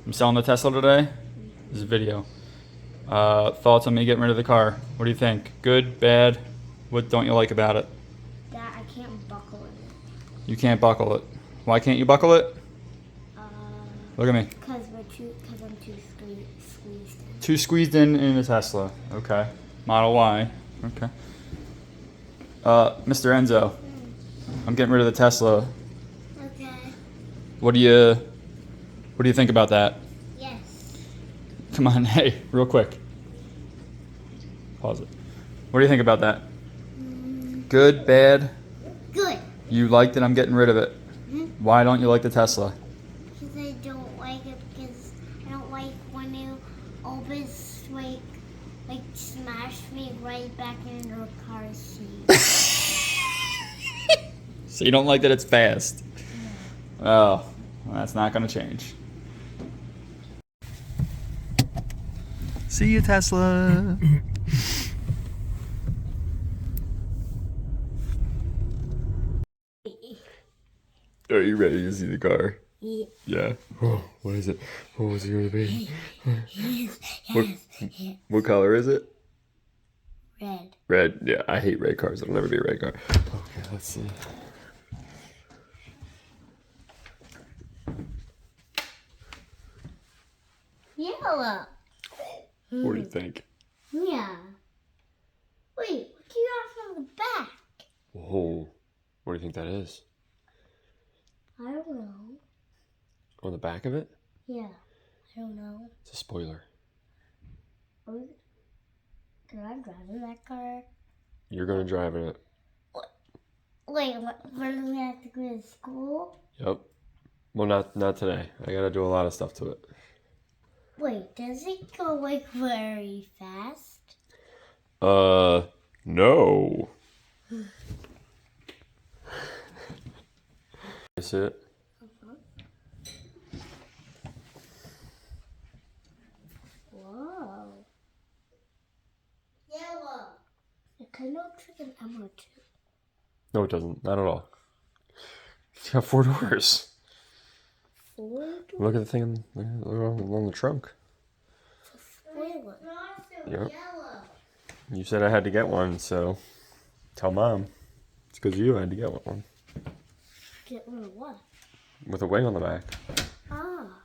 I'm selling the Tesla today. This is a video. Thoughts on me getting rid of the car? What do you think? Good, bad? What don't you like about it? That I can't buckle in it. You can't buckle it. Why can't you buckle it? Look at me. Because I'm too squeezed in. Too squeezed in the Tesla. Okay. Model Y. Okay. Mr. Enzo, I'm getting rid of the Tesla. Okay. What do you think about that? Yes. Come on, hey, real quick. Pause it. What do you think about that? Good, bad? Good. You like that I'm getting rid of it. Why don't you like the Tesla? Because I don't like it because I don't like when you always like smash me right back into a car seat. So you don't like that it's fast? No. Oh, well, that's not gonna change. See you, Tesla. Are you ready to see the car? Yeah. Yeah. Oh, what is it? Oh, is it gonna be? Yes. What color is it? Red. Red. Yeah, I hate red cars. It'll never be a red car. Okay, let's see. Yellow. What do you think? Yeah. Wait, what do you have on the back? Whoa. What do you think that is? I don't know. On the back of it? Yeah, I don't know. It's a spoiler. Can I drive in that car? You're gonna drive in it. Wait, when do we have to go to school? Yep. Well, not today. I gotta do a lot of stuff to it. Wait, does it go like very fast? No. You see it? Whoa. Yellow. It kind of looks like an M too. No, it doesn't. Not at all. It's got 4 doors. 4 doors? Look at the thing along the trunk. Spoiler. Yep. You said I had to get one, so tell Mom. It's because you had to get one. Get rid of what? With a wing on the back. Ah.